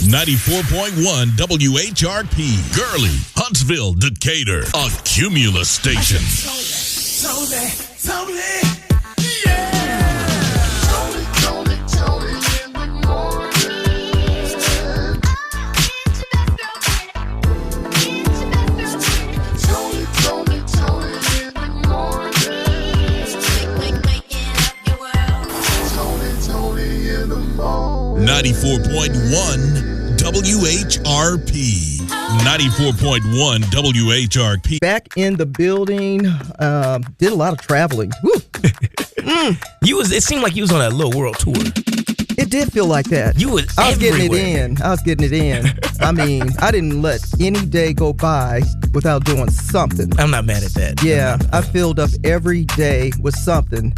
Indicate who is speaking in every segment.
Speaker 1: 94.1 WHRP, Gurley, Huntsville, Decatur, a Cumulus station.
Speaker 2: Toni, in the morning. Toni in the morning.
Speaker 1: 94.1 WHRP. 94.1 WHRP.
Speaker 3: Back in the building, did a lot of traveling. Woo.
Speaker 4: It seemed like you was on a little world tour.
Speaker 3: It did feel like that.
Speaker 4: I was
Speaker 3: getting it in. I mean, I didn't let any day go by without doing something.
Speaker 4: I'm not mad at that.
Speaker 3: Yeah, I filled up every day with something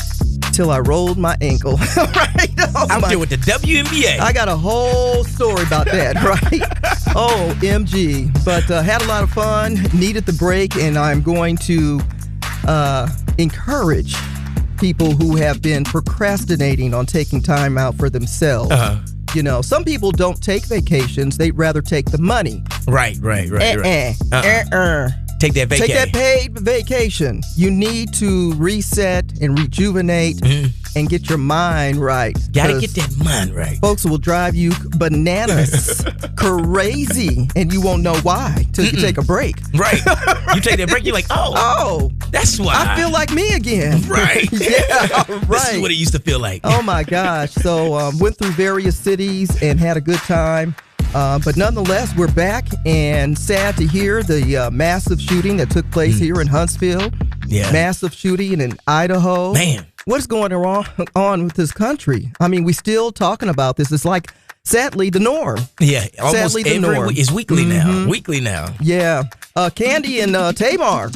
Speaker 3: till I rolled my ankle. Right?
Speaker 4: I'm here with the WNBA.
Speaker 3: I got a whole story about that, right? Oh, MG. But had a lot of fun, needed the break, and I'm going to encourage people who have been procrastinating on taking time out for themselves. You know, some people don't take vacations. They'd rather take the money.
Speaker 4: Right. Take that vacation.
Speaker 3: Take that paid vacation. You need to reset and rejuvenate and get your mind right.
Speaker 4: Gotta get that mind right.
Speaker 3: Folks will drive you bananas, crazy, and you won't know why till you take a break.
Speaker 4: Right. You take that break, you're like, oh, that's why.
Speaker 3: I feel like me again.
Speaker 4: Right.
Speaker 3: Yeah, right.
Speaker 4: This is what it used to feel like.
Speaker 3: Oh, my gosh. So went through various cities and had a good time. But nonetheless, we're back, and sad to hear the massive shooting that took place here in Huntsville.
Speaker 4: Yeah.
Speaker 3: Massive shooting in Idaho.
Speaker 4: Man.
Speaker 3: What is going on with this country? I mean, we still talking about this. It's like, sadly, the norm.
Speaker 4: Yeah, almost
Speaker 3: sadly, the norm.
Speaker 4: It's weekly now. Weekly now.
Speaker 3: Yeah. Candy and Tamar,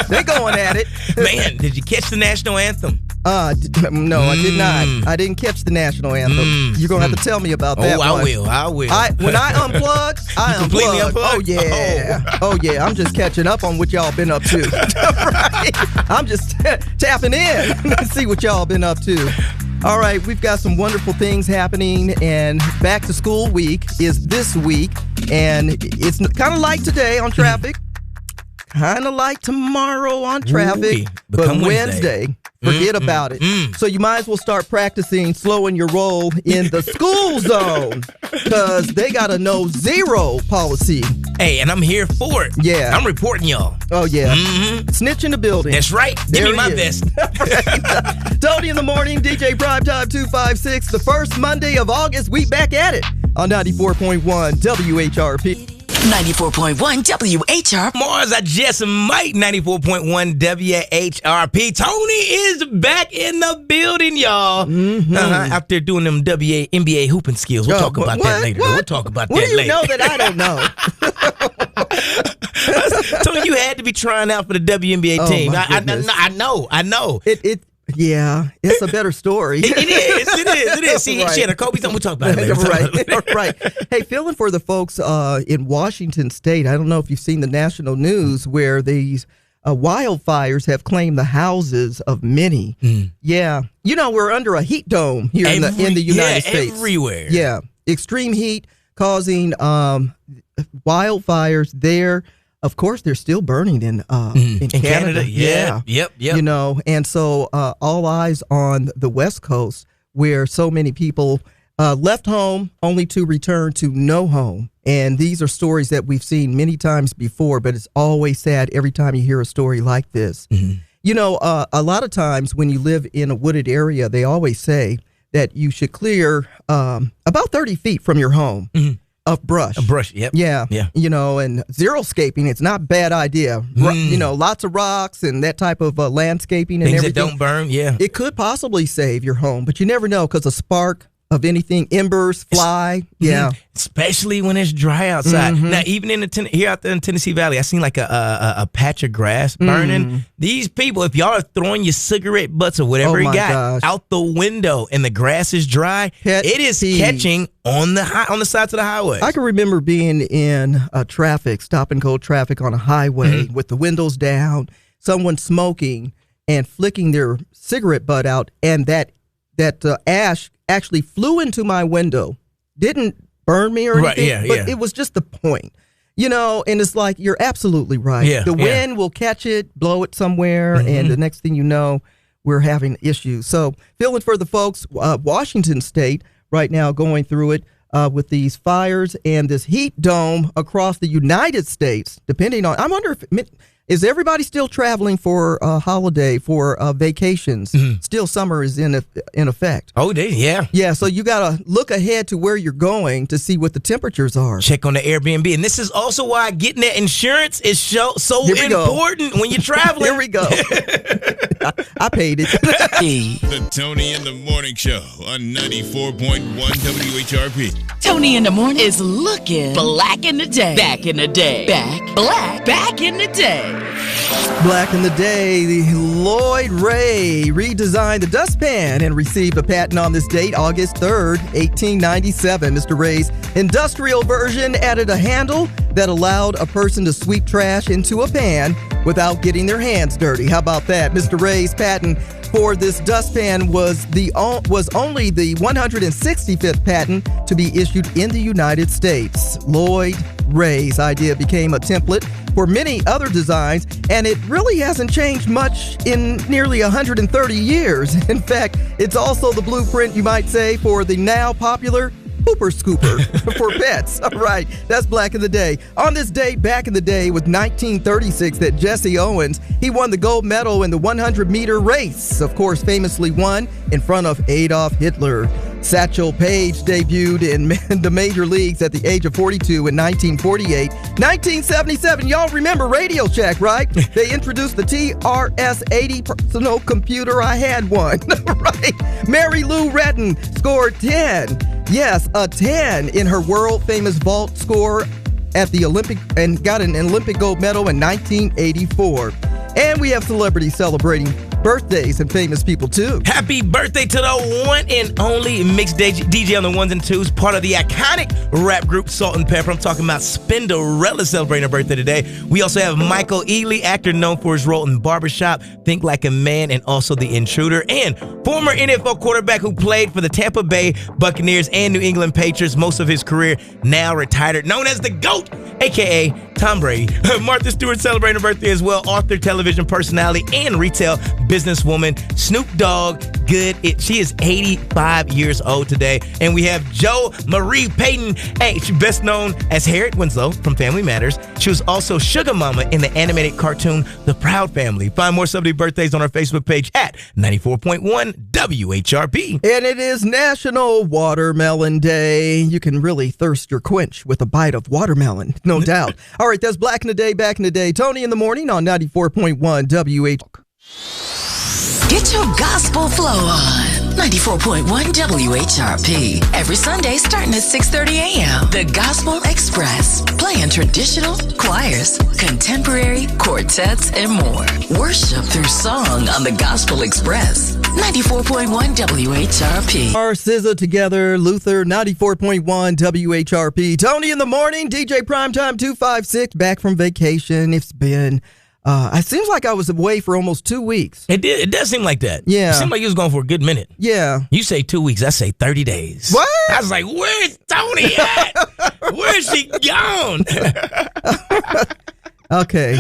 Speaker 3: they going at it.
Speaker 4: Man, did you catch the national anthem?
Speaker 3: No, I did not. I didn't catch the national anthem. You're going to have to tell me about that one.
Speaker 4: I will.
Speaker 3: When I unplug, I
Speaker 4: completely
Speaker 3: unplug. Oh, yeah. Oh, yeah. I'm just catching up on what y'all been up to. Right? I'm just tapping in to see what y'all been up to. All right, we've got some wonderful things happening, and back to school week is this week, and it's kind of like today on traffic, kind of like tomorrow on traffic, but Wednesday, forget about it. So you might as well start practicing slowing your roll in the school zone, because they got a no zero policy.
Speaker 4: Hey, and I'm here for it.
Speaker 3: Yeah.
Speaker 4: I'm reporting y'all.
Speaker 3: Oh, yeah. Snitch in the building.
Speaker 4: That's right. Give me my best.
Speaker 3: Toni in the Morning, DJ Primetime 256. The first Monday of August, we back at it on 94.1 WHRP.
Speaker 5: 94.1 WHRP.
Speaker 4: Mars, I just might. 94.1 WHRP. Toni is back in the building, y'all. Out there doing them WNBA hooping skills. We'll talk about that later. We'll talk about that later.
Speaker 3: What do you know that I don't know?
Speaker 4: Toni, you had to be trying out for the WNBA team. I know.
Speaker 3: Yeah, it's a better story.
Speaker 4: It is. See,
Speaker 3: right.
Speaker 4: She had a Kobe. We'll talk about it later.
Speaker 3: Right. Hey, feeling for the folks in Washington State. I don't know if you've seen the national news where these wildfires have claimed the houses of many. Yeah. You know, we're under a heat dome here in the United States.
Speaker 4: Everywhere.
Speaker 3: Yeah. Extreme heat causing wildfires there. Of course, they're still burning in Canada.
Speaker 4: Yeah. Yep.
Speaker 3: You know, and so all eyes on the West Coast, where so many people left home only to return to no home. And these are stories that we've seen many times before, but it's always sad every time you hear a story like this. You know, a lot of times when you live in a wooded area, they always say that you should clear about 30 feet from your home. Of brush.
Speaker 4: Yep.
Speaker 3: Yeah. You know, and xeriscaping, it's not a bad idea. You know, lots of rocks and that type of landscaping and
Speaker 4: things
Speaker 3: everything.
Speaker 4: That don't burn, yeah.
Speaker 3: It could possibly save your home, but you never know because a spark of anything, embers, fly. Yeah.
Speaker 4: Especially when it's dry outside. Now, even here out there in Tennessee Valley, I seen like a patch of grass burning. These people, if y'all are throwing your cigarette butts or whatever you got out the window and the grass is dry, it is catching on the sides of the highway.
Speaker 3: I can remember being in traffic, stop and go traffic on a highway with the windows down, someone smoking and flicking their cigarette butt out, and that ash actually flew into my window. Didn't burn me or anything.
Speaker 4: Right,
Speaker 3: but it was just the point. You know, and it's like, you're absolutely right.
Speaker 4: Yeah,
Speaker 3: the wind will catch it, blow it somewhere, and the next thing you know, we're having issues. So feeling for the folks, Washington State right now going through it with these fires and this heat dome across the United States, depending on, I wonder if, is everybody still traveling for a holiday, for vacations? Still summer is in effect.
Speaker 4: Oh, yeah.
Speaker 3: Yeah, so you got to look ahead to where you're going to see what the temperatures are.
Speaker 4: Check on the Airbnb. And this is also why getting that insurance is so important when you're traveling.
Speaker 3: Here we go. I paid it.
Speaker 1: The Toni in the Morning Show on 94.1 WHRP.
Speaker 5: Toni in the Morning is looking black in the day. Back in the day. Back in the day.
Speaker 3: Black in the day, Lloyd Ray redesigned the dustpan and received a patent on this date, August 3rd, 1897. Mr. Ray's industrial version added a handle that allowed a person to sweep trash into a pan without getting their hands dirty. How about that? Mr. Ray's patent for this dustpan was only the 165th patent to be issued in the United States. Lloyd Ray's idea became a template for many other designs, and it really hasn't changed much in nearly 130 years. In fact, it's also the blueprint, you might say, for the now popular Pooper Scooper for pets. All right, that's Black in the Day. On this day, back in the day, with 1936, that Jesse Owens, he won the gold medal in the 100-meter race. Of course, famously won in front of Adolf Hitler. Satchel Paige debuted in the major leagues at the age of 42 in 1948. 1977, y'all remember Radio Shack, right? They introduced the TRS-80 personal computer. I had one, right? Mary Lou Retton scored 10. Yes, a 10 in her world-famous vault score at the Olympic, and got an Olympic gold medal in 1984. And we have celebrities celebrating birthdays and famous people, too.
Speaker 4: Happy birthday to the one and only mixed DJ on the ones and twos, part of the iconic rap group Salt and Pepper. I'm talking about Spinderella celebrating her birthday today. We also have Michael Ealy, actor known for his role in Barbershop, Think Like a Man, and also The Intruder, and former NFL quarterback who played for the Tampa Bay Buccaneers and New England Patriots most of his career, now retired, known as the GOAT, a.k.a. Tom Brady. Martha Stewart celebrating her birthday as well, author, television personality, and retail businesswoman. Snoop Dogg, she is 85 years old today. And we have Jo Marie Payton. Hey, she's best known as Harriet Winslow from Family Matters. She was also Sugar Mama in the animated cartoon The Proud Family. Find more celebrity birthdays on our Facebook page at 94.1 WHRP.
Speaker 3: And it is National Watermelon Day. You can really thirst your quench with a bite of watermelon, no doubt. All right, that's Black in the Day, back in the day. Toni in the Morning on 94.1 WHRP.
Speaker 5: Get your gospel flow on. 94.1 WHRP. Every Sunday starting at 6:30 a.m. The Gospel Express. Playing traditional, choirs, contemporary, quartets, and more. Worship through song on the Gospel Express. 94.1 WHRP.
Speaker 3: Our SZA together, Luther, 94.1 WHRP. Toni in the Morning, DJ Primetime 256, back from vacation. It's been... it seems like I was away for almost 2 weeks.
Speaker 4: It does seem like that.
Speaker 3: Yeah.
Speaker 4: It seemed like you was gone for a good minute.
Speaker 3: Yeah.
Speaker 4: You say 2 weeks, I say 30 days.
Speaker 3: What?
Speaker 4: I was like, where's Toni at? Where's she gone?
Speaker 3: Okay.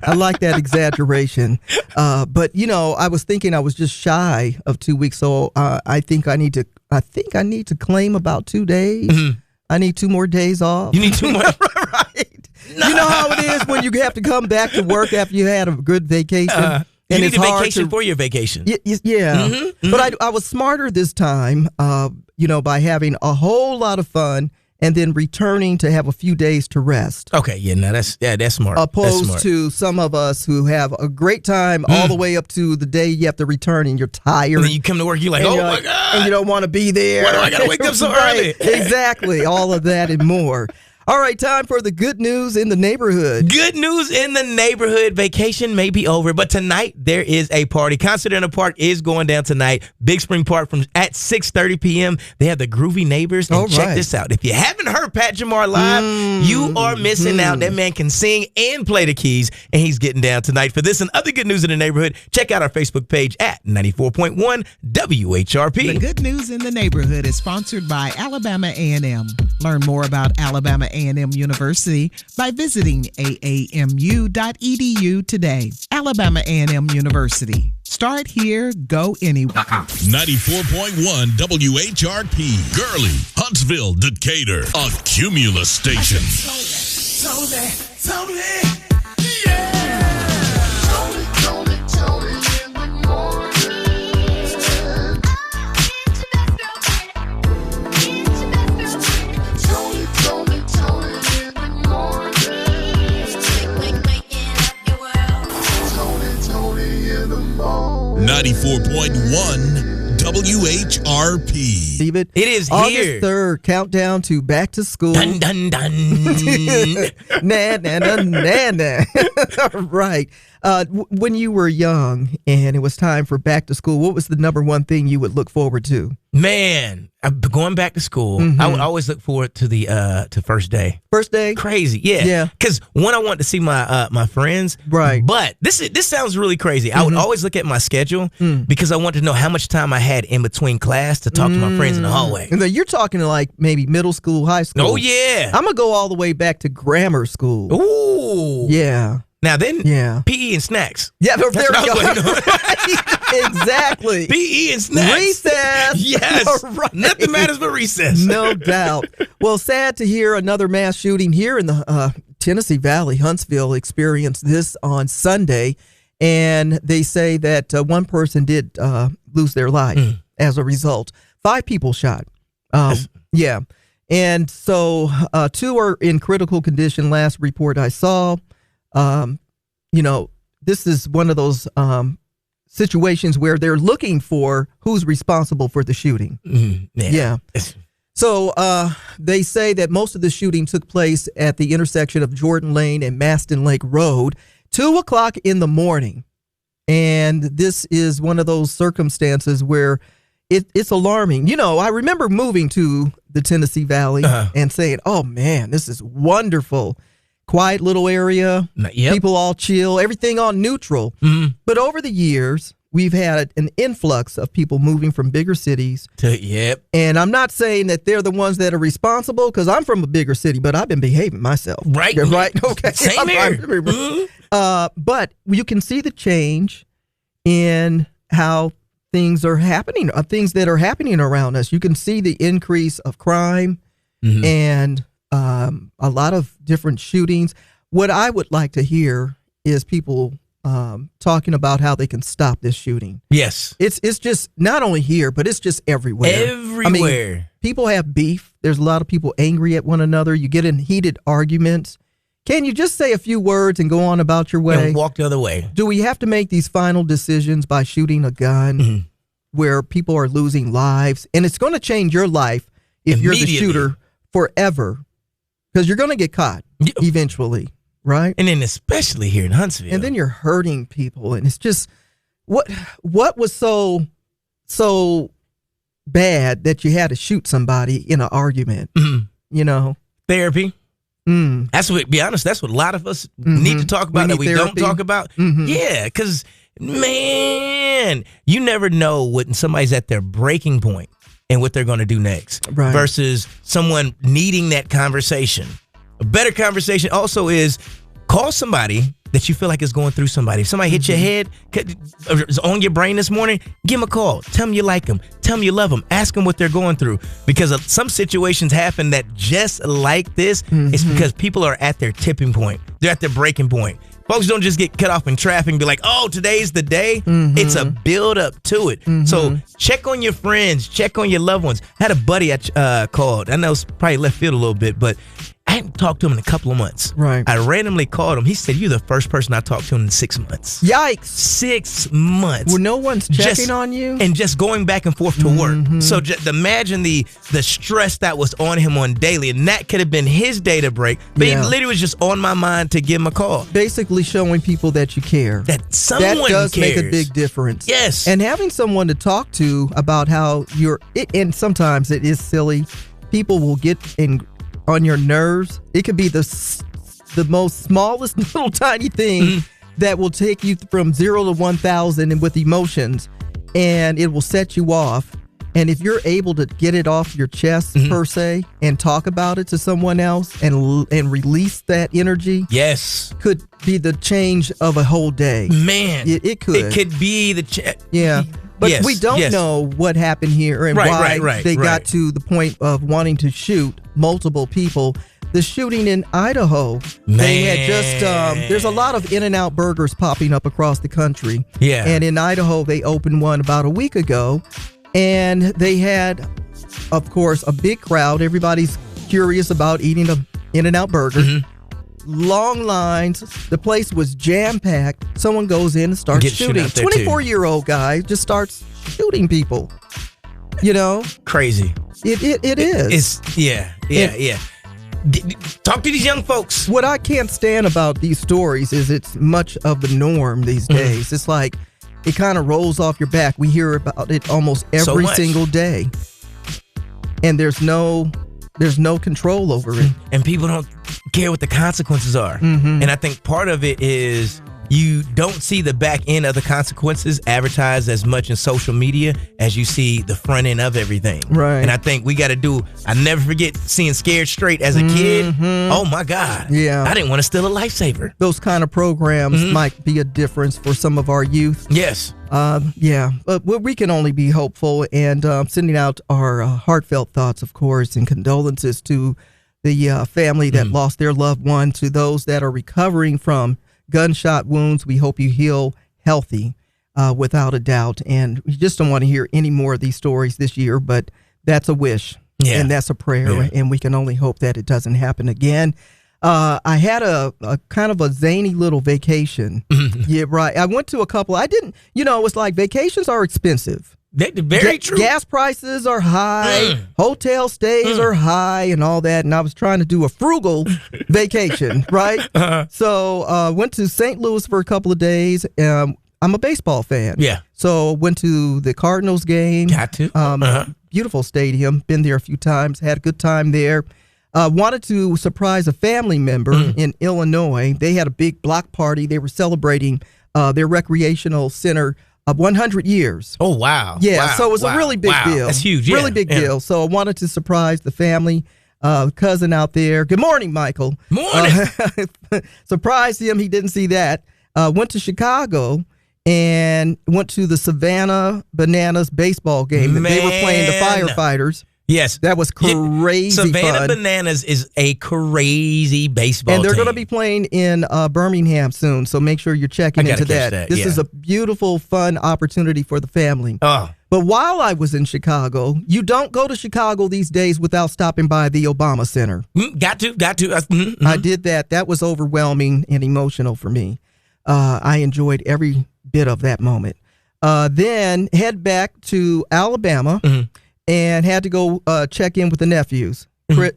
Speaker 3: I like that exaggeration. But you know, I was thinking I was just shy of 2 weeks, so I think I need to claim about 2 days. Mm-hmm. I need 2 more days off.
Speaker 4: You need 2 more?
Speaker 3: Right. No. You know how it is when you have to come back to work after you had a good vacation.
Speaker 4: And you need a vacation for your vacation.
Speaker 3: Yeah. Mm-hmm, mm-hmm. But I was smarter this time, by having a whole lot of fun and then returning to have a few days to rest.
Speaker 4: Okay, that's smart.
Speaker 3: Opposed to some of us who have a great time all the way up to the day you have to return and you're tired.
Speaker 4: And then you come to work, you're like, my God.
Speaker 3: And you don't want to be there.
Speaker 4: Why do I got to wake up so early?
Speaker 3: Exactly. All of that and more. All right, time for the good news in the neighborhood.
Speaker 4: Good news in the neighborhood. Vacation may be over, but tonight there is a party. Concert in the Park is going down tonight. Big Spring Park at 6:30 p.m. They have the Groovy Neighbors. And check this out. If you haven't heard Pat Jamar live, you are missing out. That man can sing and play the keys, and he's getting down tonight. For this and other good news in the neighborhood, check out our Facebook page at 94.1 WHRP.
Speaker 6: The good news in the neighborhood is sponsored by Alabama A&M. Learn more about Alabama A&M University by visiting aamu.edu today. Alabama A&M University. Start here, go anywhere.
Speaker 1: 94.1 WHRP. Gurley, Huntsville, Decatur. A Cumulus station.
Speaker 2: Toni, yeah. Toni in the morning. Toni in the morning.
Speaker 1: 94.1 WHRP.
Speaker 3: David,
Speaker 4: it is
Speaker 3: August
Speaker 4: here.
Speaker 3: 3rd, countdown to back to school.
Speaker 4: Dun, dun, dun.
Speaker 3: Nah, nah, nah, nah, nah. Right. When you were young and it was time for back to school, what was the number one thing you would look forward to?
Speaker 4: Man, going back to school, I would always look forward to the to first day.
Speaker 3: First day?
Speaker 4: Crazy, yeah.
Speaker 3: Yeah.
Speaker 4: Because one, I wanted to see my friends.
Speaker 3: Right.
Speaker 4: But this sounds really crazy. I would always look at my schedule because I wanted to know how much time I had in between class to talk to my friends in the hallway.
Speaker 3: And then you're talking like maybe middle school, high school.
Speaker 4: Oh, yeah.
Speaker 3: I'm going to go all the way back to grammar school.
Speaker 4: Ooh.
Speaker 3: Yeah.
Speaker 4: Now then,
Speaker 3: Yeah.
Speaker 4: PE and snacks.
Speaker 3: Yeah, there
Speaker 4: That's
Speaker 3: we
Speaker 4: what I
Speaker 3: go.
Speaker 4: was waiting on.
Speaker 3: Right. Exactly.
Speaker 4: PE and snacks.
Speaker 3: Recess.
Speaker 4: Yes.
Speaker 3: Right.
Speaker 4: Nothing matters but recess.
Speaker 3: No doubt. Well, sad to hear another mass shooting here in the Tennessee Valley. Huntsville experienced this on Sunday, and they say that one person did lose their life as a result. 5 people shot. Yeah. And so 2 are in critical condition. Last report I saw. This is one of those situations where they're looking for who's responsible for the shooting. Yeah. So they say that most of the shooting took place at the intersection of Jordan Lane and Maston Lake Road, 2:00 in the morning. And this is one of those circumstances where it's alarming. I remember moving to the Tennessee Valley and saying, oh, man, this is wonderful. Quiet little area, people all chill, everything on neutral. But over the years, we've had an influx of people moving from bigger cities. And I'm not saying that they're the ones that are responsible because I'm from a bigger city, but I've been behaving myself.
Speaker 4: Right.
Speaker 3: Right. Okay.
Speaker 4: Same here.
Speaker 3: But you can see the change in how things are happening, things that are happening around us. You can see the increase of crime and a lot of different shootings. What I would like to hear is people talking about how they can stop this shooting.
Speaker 4: Yes.
Speaker 3: It's just not only here, but it's just everywhere.
Speaker 4: Everywhere.
Speaker 3: I mean, people have beef. There's a lot of people angry at one another. You get in heated arguments. Can you just say a few words and go on about your way?
Speaker 4: And walk the other way.
Speaker 3: Do we have to make these final decisions by shooting a gun where people are losing lives? And it's going to change your life if you're the shooter forever. Because you're going to get caught eventually, right?
Speaker 4: And then especially here in Huntsville.
Speaker 3: And then you're hurting people. And it's just, what was so bad that you had to shoot somebody in an argument?
Speaker 4: Therapy. That's what, be honest, that's what a lot of us need to talk about that we don't talk about. Yeah, because, man, you never know when somebody's at their breaking point and what they're going to do next versus someone needing that conversation. A better conversation also is call somebody that you feel like is going through somebody. If somebody hit your head, is on your brain this morning, give them a call. Tell them you like them. Tell them you love them. Ask them what they're going through. Because some situations happen that just like this, it's because people are at their tipping point. They're at their breaking point. Folks don't just get cut off in traffic and be like, oh, today's the day. It's a build up to it. So check on your friends. Check on your loved ones. I had a buddy I called. I know it's probably left field a little bit, but I hadn't talked to him in a couple of months.
Speaker 3: Right.
Speaker 4: I randomly called him. He said, "You're the first person I talked to in 6 months."
Speaker 3: Yikes.
Speaker 4: 6 months.
Speaker 3: Well, no one's checking on you?
Speaker 4: And just going back and forth to work. So just imagine the stress that was on him on daily. And that could have been his day to break. But it literally was just on my mind to give him a call.
Speaker 3: Basically showing people that you care.
Speaker 4: That someone
Speaker 3: That does
Speaker 4: cares.
Speaker 3: make a big difference.
Speaker 4: Yes.
Speaker 3: And having someone to talk to about how and sometimes it is silly. People will get on your nerves. It could be the most smallest little tiny thing that will take you from 0 to 1,000 and with emotions, and it will set you off. And if you're able to get it off your chest per se and talk about it to someone else and release that energy,
Speaker 4: yes,
Speaker 3: could be the change of a whole day.
Speaker 4: Man,
Speaker 3: it could.
Speaker 4: It could be
Speaker 3: yeah. But
Speaker 4: yes,
Speaker 3: we don't know what happened here and why they got to the point of wanting to shoot multiple people. The shooting in Idaho, they had just, there's a lot of In-N-Out burgers popping up across the country.
Speaker 4: Yeah.
Speaker 3: And in Idaho, they opened one about a week ago. And they had, of course, a big crowd. Everybody's curious about eating an In-N-Out burger. Long lines. The place was jam-packed. Someone goes in and starts shooting. 24-year-old guy just starts shooting people. You know?
Speaker 4: Crazy.
Speaker 3: It is.
Speaker 4: It's, yeah. Talk to these young folks.
Speaker 3: What I can't stand about these stories is it's much of the norm these days. It's like it kind of rolls off your back. We hear about it almost every single day. And there's no control over it.
Speaker 4: And people don't care what the consequences are. And I think part of it is you don't see the back end of the consequences advertised as much in social media as you see the front end of everything.
Speaker 3: Right.
Speaker 4: And I think we got to do, I never forget seeing Scared Straight as a kid. Oh my God.
Speaker 3: Yeah.
Speaker 4: I didn't want to steal a lifesaver.
Speaker 3: Those kind of programs might be a difference for some of our youth.
Speaker 4: Yes.
Speaker 3: Yeah, but we can only be hopeful and sending out our heartfelt thoughts, of course, and condolences to the family that lost their loved one, to those that are recovering from gunshot wounds. We hope you heal healthy, without a doubt. And we just don't want to hear any more of these stories this year, but that's a wish and that's a prayer, and we can only hope that it doesn't happen again. I had a kind of a zany little vacation. Yeah, right. I went to a couple. I didn't, it's like vacations are expensive.
Speaker 4: Very true.
Speaker 3: Gas prices are high. Hotel stays are high and all that. And I was trying to do a frugal vacation, right? So went to St. Louis for a couple of days. I'm a baseball fan.
Speaker 4: Yeah.
Speaker 3: So went to the Cardinals game.
Speaker 4: Got to.
Speaker 3: Beautiful stadium. Been there a few times. Had a good time there. Wanted to surprise a family member in Illinois. They had a big block party. They were celebrating their recreational center 100 years.
Speaker 4: Oh, wow.
Speaker 3: Yeah,
Speaker 4: wow.
Speaker 3: so it was a really big deal.
Speaker 4: That's huge.
Speaker 3: Really big deal. So I wanted to surprise the family, cousin out there. Good morning, Michael.
Speaker 4: Morning.
Speaker 3: Surprised him. He didn't see that. Went to Chicago and went to the Savannah Bananas baseball game.
Speaker 4: Man.
Speaker 3: They were playing the firefighters.
Speaker 4: Yes.
Speaker 3: That was crazy
Speaker 4: Savannah
Speaker 3: fun.
Speaker 4: Bananas is a crazy baseball
Speaker 3: And they're
Speaker 4: team.
Speaker 3: going to be playing in Birmingham soon, so make sure you're checking into that. This is a beautiful, fun opportunity for the family.
Speaker 4: Oh.
Speaker 3: But while I was in Chicago, you don't go to Chicago these days without stopping by the Obama Center.
Speaker 4: Got to.
Speaker 3: I did that. That was overwhelming and emotional for me. I enjoyed every bit of that moment. Then head back to Alabama. And had to go check in with the nephews,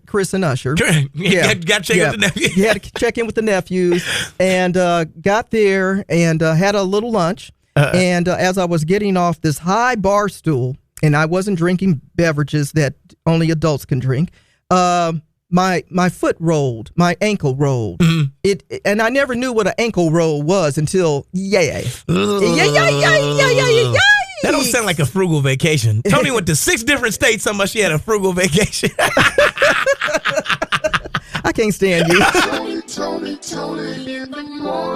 Speaker 3: Chris and Usher.
Speaker 4: Yeah, got to check in with the nephews.
Speaker 3: You had to check in with the nephews, and got there and had a little lunch. And as I was getting off this high bar stool, and I wasn't drinking beverages that only adults can drink, my foot rolled, my ankle rolled. And I never knew what an ankle roll was until yeah.
Speaker 4: That don't sound like a frugal vacation. Toni went to 6 different states. So much she had a frugal vacation.
Speaker 3: I can't stand you.
Speaker 2: Toni in the morning.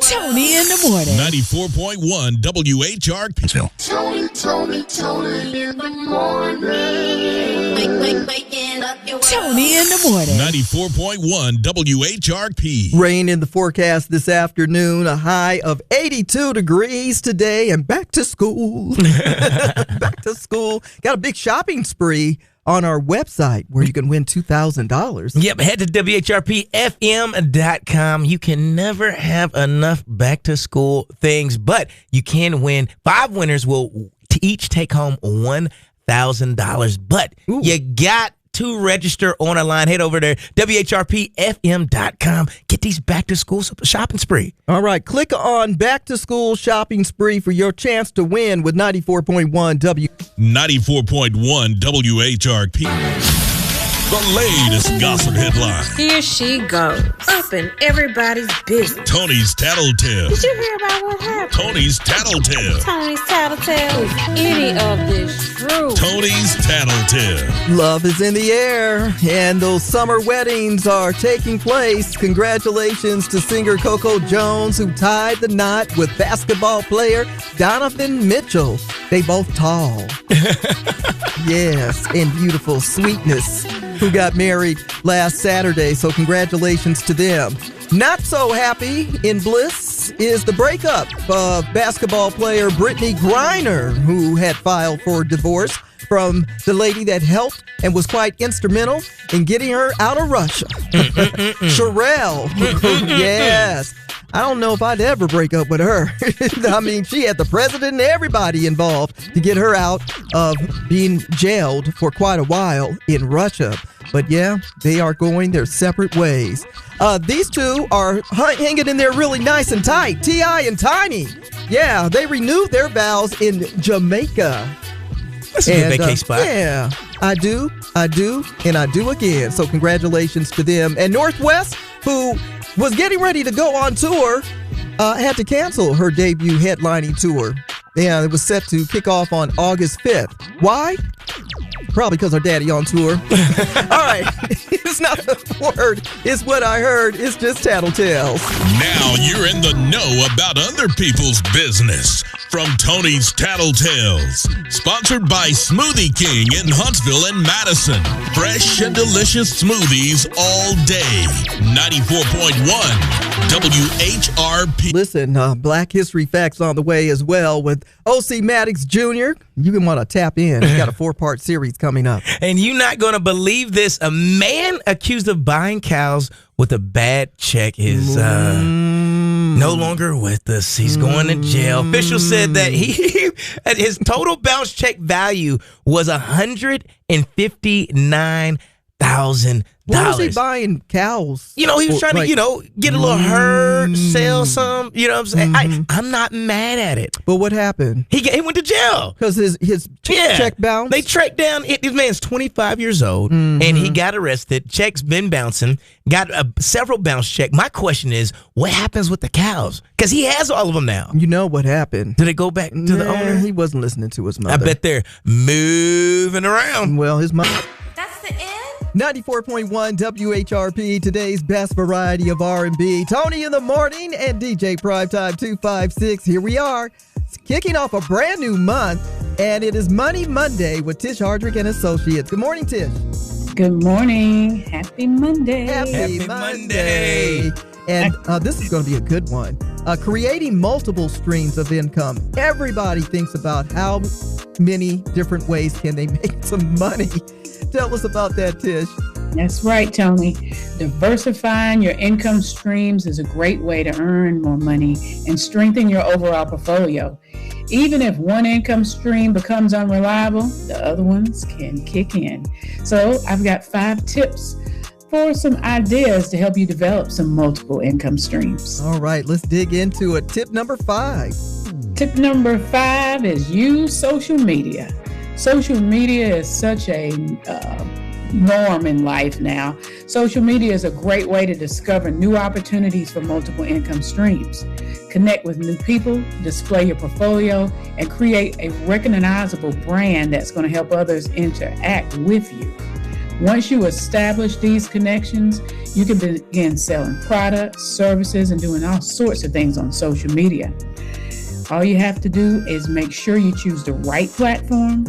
Speaker 5: Toni in the morning.
Speaker 1: 94.1 WHRP.
Speaker 2: Toni in the morning.
Speaker 5: Toni in the morning.
Speaker 1: 94.1 WHRP.
Speaker 3: Rain in the forecast this afternoon, a high of 82 degrees today, and back to school. Back to school. Got a big shopping spree on our website where you can win $2,000.
Speaker 4: Yep, head to WHRPFM.com. You can never have enough back-to-school things, but you can win. 5 winners will each take home $1,000, but you got to register on a line. Head over to WHRPFM.com. Get these back-to-school shopping spree.
Speaker 3: All right, click on back-to-school shopping spree for your chance to win with 94.1
Speaker 1: WHRP. The latest gossip headline.
Speaker 7: Here she goes, up in everybody's business.
Speaker 1: Toni's Tattletale.
Speaker 7: Did you hear about what happened?
Speaker 1: Toni's Tattletale.
Speaker 7: Toni's Tattletale. Is any of this true?
Speaker 1: Toni's Tattletale.
Speaker 3: Love is in the air, and those summer weddings are taking place. Congratulations to singer Coco Jones, who tied the knot with basketball player Donovan Mitchell. They both tall. Yes, and beautiful sweetness, who got married last Saturday, so congratulations to them. Not so happy in bliss is the breakup of basketball player Brittany Griner, who had filed for divorce from the lady that helped and was quite instrumental in getting her out of Russia. Sherelle. Yes. I don't know if I'd ever break up with her. I mean, she had the president and everybody involved to get her out of being jailed for quite a while in Russia. But yeah, they are going their separate ways. These two are hanging in there really nice and tight. T.I. and Tiny. Yeah, they renewed their vows in Jamaica.
Speaker 4: That's a good vacation spot.
Speaker 3: Yeah, I do, and I do again. So congratulations to them. And Northwest, who was getting ready to go on tour, had to cancel her debut headlining tour. Yeah, it was set to kick off on August 5th. Why? Probably because her daddy on tour. All right. It's not a word. It's what I heard. It's just tattletales.
Speaker 1: Now you're in the know about other people's business. From Toni's Tattletales. Sponsored by Smoothie King in Huntsville and Madison. Fresh and delicious smoothies all day. 94.1 WHRP.
Speaker 3: Listen, Black History Facts on the way as well with O.C. Maddox Jr. You can want to tap in. He's got a 4-part series coming up.
Speaker 4: And you're not going to believe this. A man accused of buying cows with a bad check is no longer with us. He's going to jail. Officials said that his total bounce check value was $159,000.
Speaker 3: Why was he buying cows?
Speaker 4: He was trying to, get a little herd, sell some. You know what I'm saying? I'm not mad at it.
Speaker 3: But what happened?
Speaker 4: He went to jail.
Speaker 3: Because his check bounced?
Speaker 4: They tracked down, this man's 25 years old, and he got arrested. Check's been bouncing, got several bounce checks. My question is, what happens with the cows? Because he has all of them now.
Speaker 3: You know what happened.
Speaker 4: Did it go back to the owner?
Speaker 3: He wasn't listening to his mother.
Speaker 4: I bet they're moving around.
Speaker 3: Well, his mother.
Speaker 7: That's the end?
Speaker 3: 94.1 WHRP, today's best variety of R&B. Toni in the Morning and DJ Primetime 256. Here we are, kicking off a brand new month, and it is Money Monday with Tish Hardrick and Associates. Good morning, Tish.
Speaker 8: Good morning. Happy Monday.
Speaker 3: Happy Monday. And this is going to be a good one. Creating multiple streams of income. Everybody thinks about how many different ways can they make some money. Tell us about that, Tish.
Speaker 8: That's right, Tony. Diversifying your income streams is a great way to earn more money and strengthen your overall portfolio. Even if one income stream becomes unreliable, the other ones can kick in. So I've got 5 tips for some ideas to help you develop some multiple income streams.
Speaker 3: All right, let's dig into it. Tip number 5.
Speaker 8: Tip number 5 is use social media. Social media is such a norm in life now. Social media is a great way to discover new opportunities for multiple income streams. Connect with new people, display your portfolio, and create a recognizable brand that's going to help others interact with you. Once you establish these connections, you can begin selling products, services, and doing all sorts of things on social media. All you have to do is make sure you choose the right platform,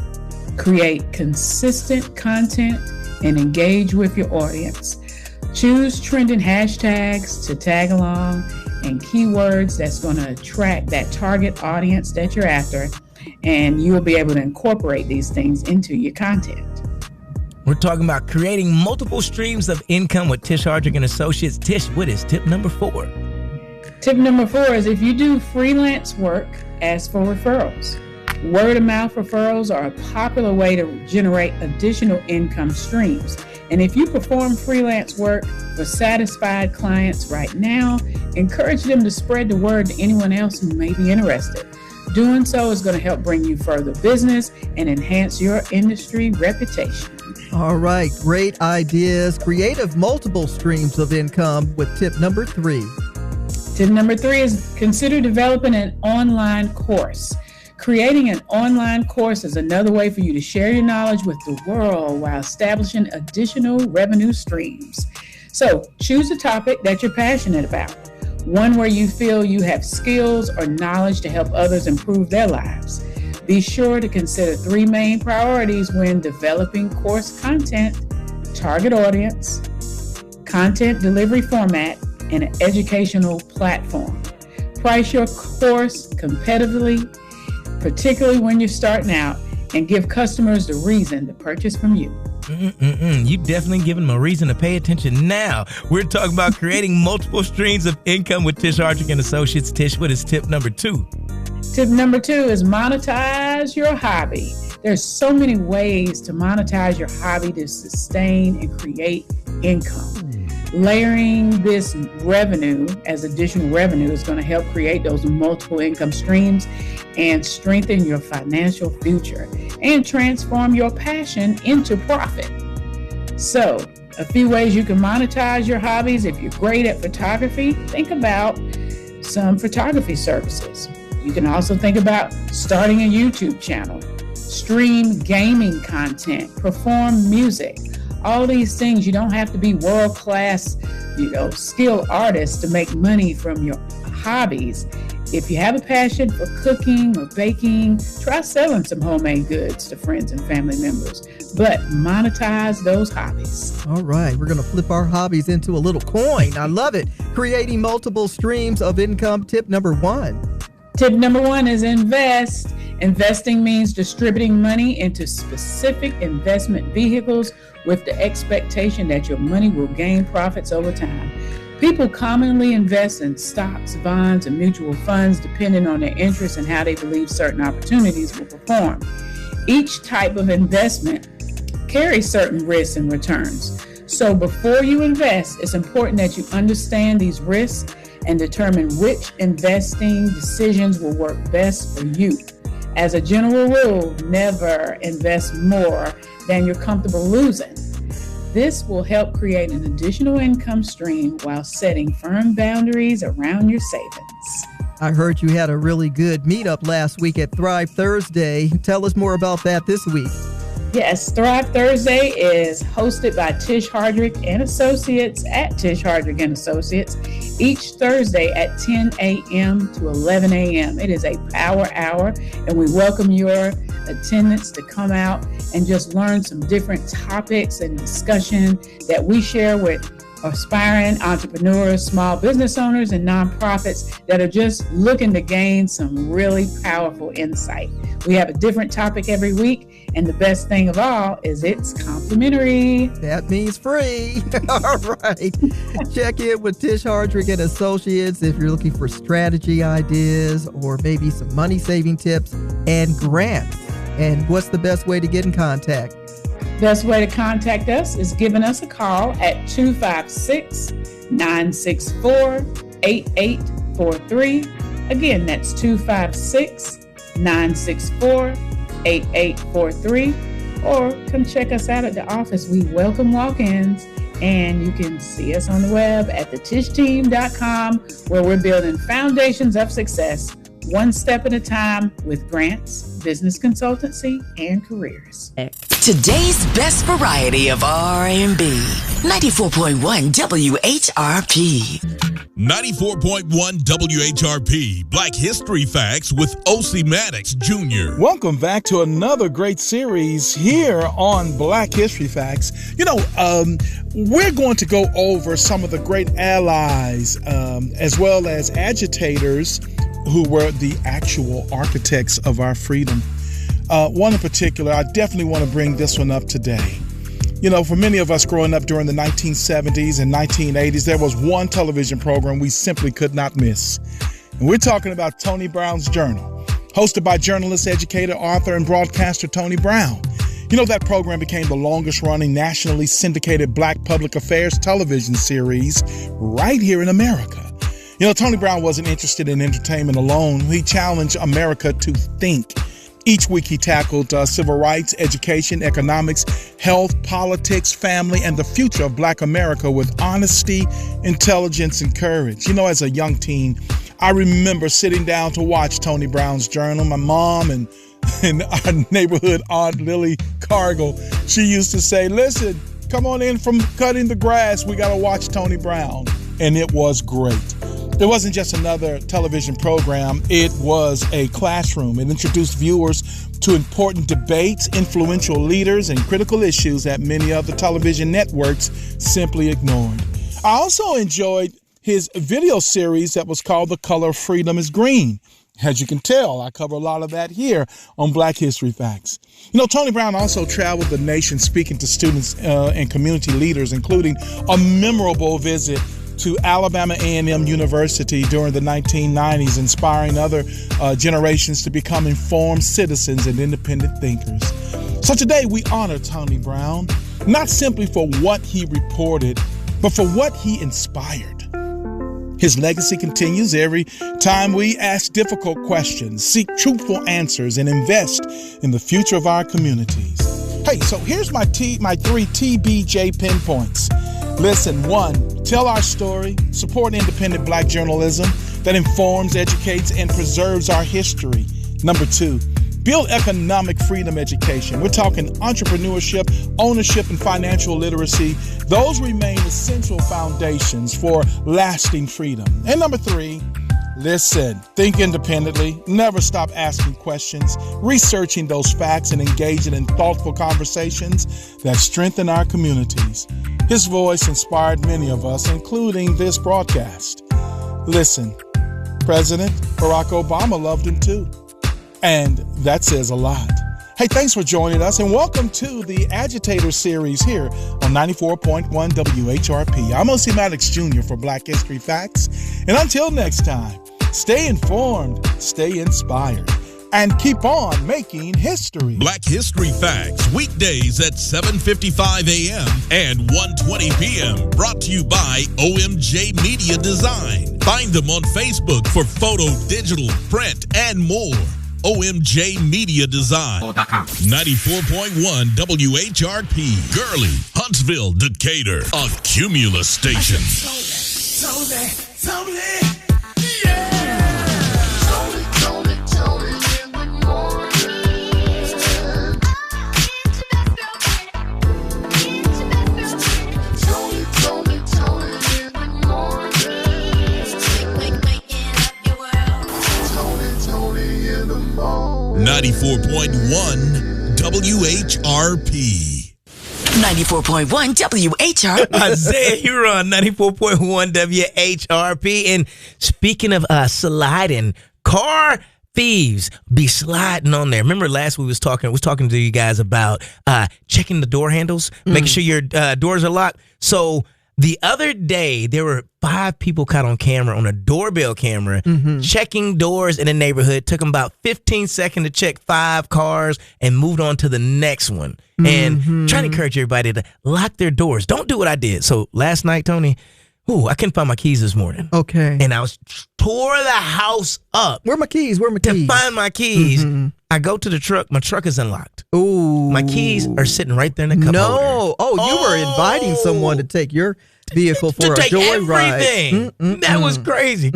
Speaker 8: create consistent content, and engage with your audience. Choose trending hashtags to tag along and keywords that's going to attract that target audience that you're after, and you will be able to incorporate these things into your content.
Speaker 4: We're talking about creating multiple streams of income with Tish Hardrick and Associates. Tish, what is tip number 4?
Speaker 8: Tip number 4 is if you do freelance work, ask for referrals. Word of mouth referrals are a popular way to generate additional income streams. And if you perform freelance work for satisfied clients right now, encourage them to spread the word to anyone else who may be interested. Doing so is going to help bring you further business and enhance your industry reputation.
Speaker 3: All right, great ideas. Creative multiple streams of income with tip number 3.
Speaker 8: Tip number 3 is consider developing an online course. Creating an online course is another way for you to share your knowledge with the world while establishing additional revenue streams. So choose a topic that you're passionate about, one where you feel you have skills or knowledge to help others improve their lives. Be sure to consider 3 main priorities when developing course content: target audience, content delivery format, and an educational platform. Price your course competitively, particularly when you're starting out, and give customers the reason to purchase from you.
Speaker 4: You definitely giving them a reason to pay attention now. We're talking about creating multiple streams of income with Tish Hardrick and Associates. Tish, what is tip number 2?
Speaker 8: Tip number 2 is monetize your hobby. There's so many ways to monetize your hobby to sustain and create income. Layering this revenue as additional revenue is going to help create those multiple income streams and strengthen your financial future and transform your passion into profit. So, a few ways you can monetize your hobbies. If you're great at photography, think about some photography services. You can also think about starting a YouTube channel, stream gaming content, perform music. All these things, you don't have to be world-class, skilled artists to make money from your hobbies. If you have a passion for cooking or baking, try selling some homemade goods to friends and family members, but monetize those hobbies.
Speaker 3: All right, we're going to flip our hobbies into a little coin. I love it. Creating multiple streams of income. Tip number 1.
Speaker 8: Tip number 1 is invest. Investing means distributing money into specific investment vehicles with the expectation that your money will gain profits over time. People commonly invest in stocks, bonds, and mutual funds depending on their interests and how they believe certain opportunities will perform. Each type of investment carries certain risks and returns. So before you invest, it's important that you understand these risks and determine which investing decisions will work best for you. As a general rule, never invest more than you're comfortable losing. This will help create an additional income stream while setting firm boundaries around your savings.
Speaker 3: I heard you had a really good meetup last week at Thrive Thursday. Tell us more about that this week.
Speaker 8: Yes, Thrive Thursday is hosted by Tish Hardrick and Associates at Tish Hardrick and Associates each Thursday at 10 a.m. to 11 a.m. It is a power hour, and we welcome your attendance to come out and just learn some different topics and discussion that we share with aspiring entrepreneurs, small business owners, and nonprofits that are just looking to gain some really powerful insight. We have a different topic every week, and the best thing of all is it's complimentary.
Speaker 3: That means free. All right. Check in with Tish Hardrick and Associates if you're looking for strategy ideas or maybe some money-saving tips and grants. And what's the best way to get in contact?
Speaker 8: Best way to contact us is giving us a call at 256-964-8843. Again, that's 256-964-8843. Or come check us out at the office. We welcome walk-ins, and you can see us on the web at thetishteam.com, where we're building foundations of success one step at a time with grants, business consultancy, and careers.
Speaker 5: Today's best variety of R&B. 94.1 WHRP.
Speaker 1: 94.1 WHRP, Black History Facts with O.C. Maddox Jr.
Speaker 9: Welcome back to another great series here on Black History Facts. We're going to go over some of the great allies as well as agitators who were the actual architects of our freedom. One in particular, I definitely want to bring this one up today. You know, for many of us growing up during the 1970s and 1980s, there was one television program we simply could not miss. And we're talking about Toni Brown's Journal, hosted by journalist, educator, author, and broadcaster Toni Brown. You know, that program became the longest-running nationally syndicated Black public affairs television series right here in America. You know, Toni Brown wasn't interested in entertainment alone. He challenged America to think. Each week he tackled civil rights, education, economics, health, politics, family, and the future of Black America with honesty, intelligence, and courage. You know, as a young teen, I remember sitting down to watch Toni Brown's Journal. My mom and our neighborhood aunt, Lily Cargill, she used to say, listen, come on in from cutting the grass. We got to watch Toni Brown. And it was great. It wasn't just another television program. It was a classroom. It introduced viewers to important debates, influential leaders, and critical issues that many other television networks simply ignored. I also enjoyed his video series that was called The Color of Freedom is Green. As you can tell, I cover a lot of that here on Black History Facts. You know, Toni Brown also traveled the nation speaking to students and community leaders, including a memorable visit to Alabama A&M University during the 1990s, inspiring other generations to become informed citizens and independent thinkers. So today we honor Toni Brown, not simply for what he reported, but for what he inspired. His legacy continues every time we ask difficult questions, seek truthful answers, and invest in the future of our communities. Hey, so here's my 3 TBJ pinpoints. Listen, 1, tell our story, support independent Black journalism that informs, educates, and preserves our history. Number 2, build economic freedom education. We're talking entrepreneurship, ownership, and financial literacy. Those remain essential foundations for lasting freedom. And number 3, listen, think independently, never stop asking questions, researching those facts, and engaging in thoughtful conversations that strengthen our communities. His voice inspired many of us, including this broadcast. Listen, President Barack Obama loved him too. And that says a lot. Hey, thanks for joining us, and welcome to the Agitator series here on 94.1 WHRP. I'm O.C. Maddox Jr. for Black History Facts. And until next time, stay informed, stay inspired, and keep on making history.
Speaker 1: Black History Facts, weekdays at 7:55 a.m. and 1:20 p.m. Brought to you by OMJ Media Design. Find them on Facebook for photo, digital, print, and more. OMJ Media Design. 94.1 WHRP. Gurley, Huntsville, Decatur. A Cumulus station.
Speaker 2: Tony, yeah! Tony in the morning. Tony in the morning. Tony in the morning.
Speaker 1: 94.1 WHRP.
Speaker 5: 94.1 WHRP.
Speaker 4: Isaiah Huron, 94.1 WHRP. And speaking of sliding, car thieves be sliding on there. Remember last week we was talking to you guys about checking the door handles, making sure your doors are locked. So the other day, there were 5 people caught on camera, on a doorbell camera, checking doors in the neighborhood. Took them about 15 seconds to check 5 cars and moved on to the next one. And trying to encourage everybody to lock their doors. Don't do what I did. So last night, Tony, I couldn't find my keys this morning.
Speaker 3: Okay.
Speaker 4: And I tore the house up.
Speaker 3: Where are my keys?
Speaker 4: To find my keys. I go to the truck. My truck is unlocked.
Speaker 3: Ooh.
Speaker 4: My keys are sitting right there in the cup holder.
Speaker 3: Oh, you were inviting someone to take your vehicle for a joyride.
Speaker 4: That was crazy.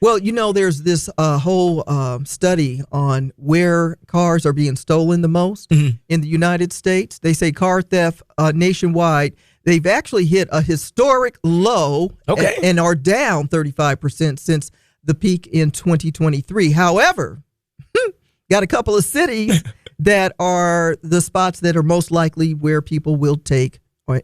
Speaker 3: Well, you know, there's this whole study on where cars are being stolen the most in the United States. They say car theft nationwide, they've actually hit a historic low and are down 35% since the peak in 2023. However, got a couple of cities that are the spots that are most likely where people will take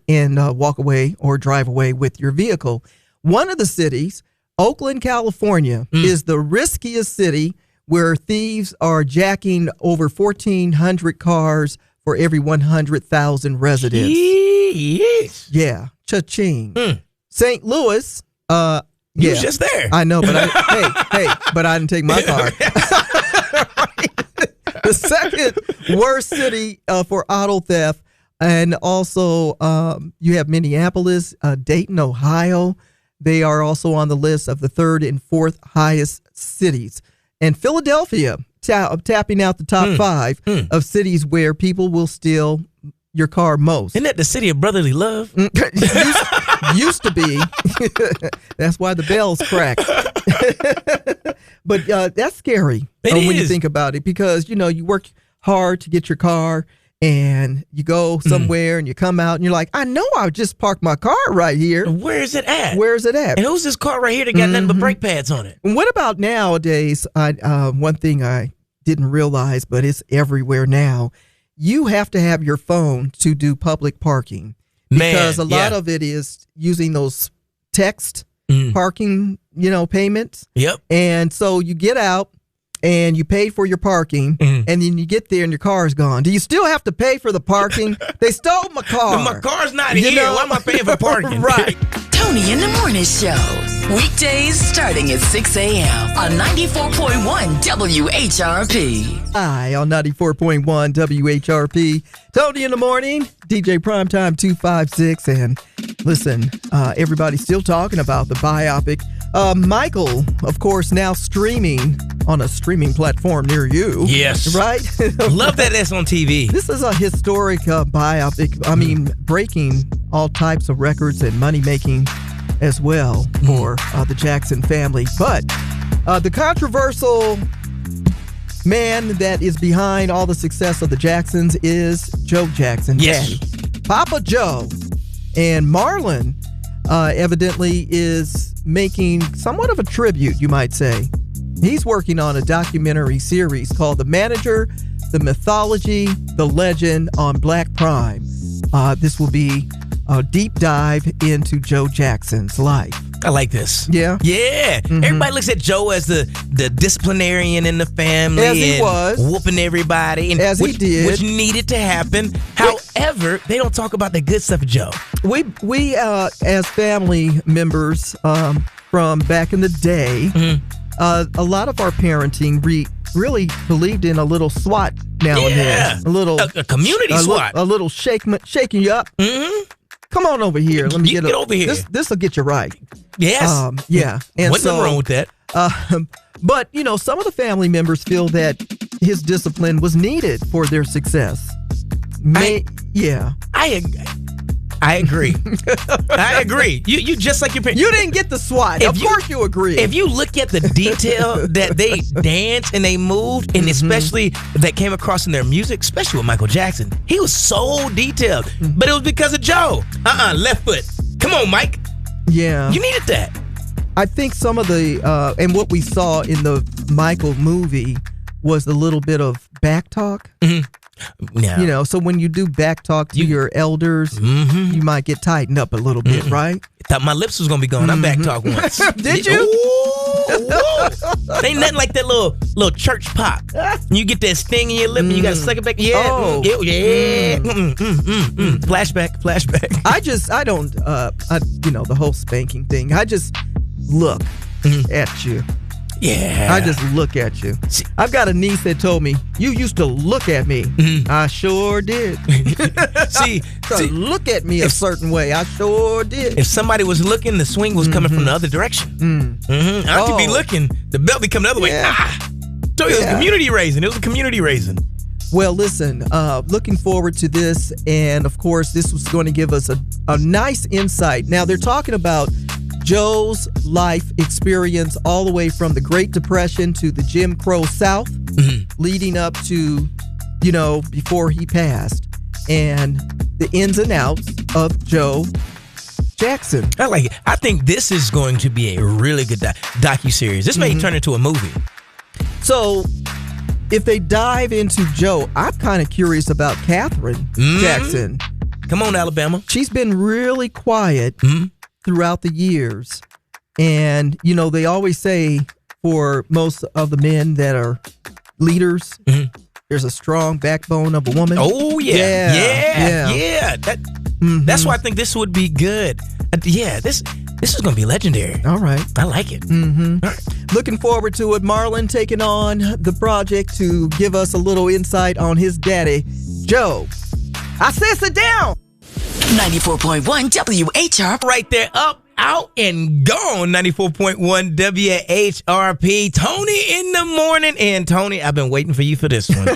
Speaker 3: and walk away or drive away with your vehicle. One of the cities, Oakland, California, is the riskiest city where thieves are jacking over 1,400 cars for every 100,000 residents.
Speaker 4: Yes.
Speaker 3: Yeah, cha-ching. St. Louis,
Speaker 4: You was just there.
Speaker 3: I know, but but I didn't take my car. The second worst city for auto theft, and also you have Minneapolis, Dayton, Ohio. They are also on the list of the third and fourth highest cities. And Philadelphia, tapping out the top 5 of cities where people will steal your car most.
Speaker 4: Isn't that the city of brotherly love?
Speaker 3: Used to be. That's why the bells crack. But that's scary when you think about it, because, you work hard to get your car and you go somewhere and you come out and you're like, I know I just parked my car right here.
Speaker 4: Where is it at?
Speaker 3: Where's it at?
Speaker 4: And who's this car right here that got nothing but brake pads on it?
Speaker 3: And what about nowadays? One thing I didn't realize, but it's everywhere now. You have to have your phone to do public parking, because a lot of it is using those text parking, payments.
Speaker 4: Yep.
Speaker 3: And so you get out and you pay for your parking, and then you get there and your car is gone. Do you still have to pay for the parking? They stole my car.
Speaker 4: My car's not here. Why am I paying for parking?
Speaker 3: Right.
Speaker 5: Toni in the Morning Show. Weekdays starting at 6 a.m. on 94.1 WHRP.
Speaker 3: Hi, on 94.1 WHRP. Toni in the Morning, DJ Primetime 256. And listen, everybody's still talking about the biopic. Michael, of course, now streaming on a streaming platform near you.
Speaker 4: Yes.
Speaker 3: Right?
Speaker 4: Love that that's on TV.
Speaker 3: This is a historic biopic. I mean, breaking all types of records and money making as well for the Jackson family. But the controversial man that is behind all the success of the Jacksons is Joe Jackson.
Speaker 4: Yes.
Speaker 3: Daddy. Papa Joe. And Marlon evidently is making somewhat of a tribute, you might say. He's working on a documentary series called The Manager, The Mythology, The Legend on Black Prime. This will be a deep dive into Joe Jackson's life.
Speaker 4: I like this.
Speaker 3: Yeah?
Speaker 4: Yeah. Everybody looks at Joe as the disciplinarian in the family.
Speaker 3: As he was.
Speaker 4: Whooping everybody. And
Speaker 3: as he did.
Speaker 4: Which needed to happen. However, they don't talk about the good stuff of Joe.
Speaker 3: We as family members from back in the day, a lot of our parenting really believed in a little SWAT now and then. A little
Speaker 4: a community SWAT.
Speaker 3: A little shaking you up. Come on over here. Let me
Speaker 4: get over here.
Speaker 3: This will get you right.
Speaker 4: Yes.
Speaker 3: Yeah. And
Speaker 4: what's wrong with that?
Speaker 3: But some of the family members feel that his discipline was needed for their success. I agree. I agree. You just like your parents. You didn't get the SWAT. Of course you agree.
Speaker 4: If you look at the detail that they danced and they moved, and especially that came across in their music, especially with Michael Jackson, he was so detailed. But it was because of Joe. Left foot. Come on, Mike.
Speaker 3: Yeah.
Speaker 4: You needed that.
Speaker 3: I think some of the, and what we saw in the Michael movie was a little bit of back talk.
Speaker 4: Yeah.
Speaker 3: So when you do back talk to your elders, you might get tightened up a little bit, right?
Speaker 4: Thought my lips was gonna be gone. I back talk once.
Speaker 3: Did you?
Speaker 4: Ain't nothing like that little church pop. You get that sting in your lip and you gotta suck it back. Yeah.
Speaker 3: Oh.
Speaker 4: Flashback.
Speaker 3: I don't, the whole spanking thing. I just look at you.
Speaker 4: Yeah.
Speaker 3: I just look at you. I've got a niece that told me, you used to look at me. I sure did.
Speaker 4: See,
Speaker 3: look at me a certain way. I sure did.
Speaker 4: If somebody was looking, the swing was coming from the other direction. I could be looking, the belt be coming the other way. Told you it was community raising. It was a community raising.
Speaker 3: Well, listen, looking forward to this. And of course, this was going to give us a nice insight. Now, they're talking about Joe's life experience all the way from the Great Depression to the Jim Crow South, leading up to, before he passed, and the ins and outs of Joe Jackson.
Speaker 4: I like it. I think this is going to be a really good docuseries. This may turn into a movie.
Speaker 3: So, if they dive into Joe, I'm kind of curious about Catherine Jackson.
Speaker 4: Come on, Alabama.
Speaker 3: She's been really quiet throughout the years. And, they always say for most of the men that are leaders, there's a strong backbone of a woman.
Speaker 4: Oh, yeah. That's why I think this would be good. This is going to be legendary.
Speaker 3: All right.
Speaker 4: I like it.
Speaker 3: Mm-hmm. Right. Looking forward to it. Marlon taking on the project to give us a little insight on his daddy, Joe. I said sit down.
Speaker 5: 94.1 WHRP.
Speaker 4: Right there, up, out, and gone. 94.1 WHRP. Toni in the morning. And Toni, I've been waiting for you for this one.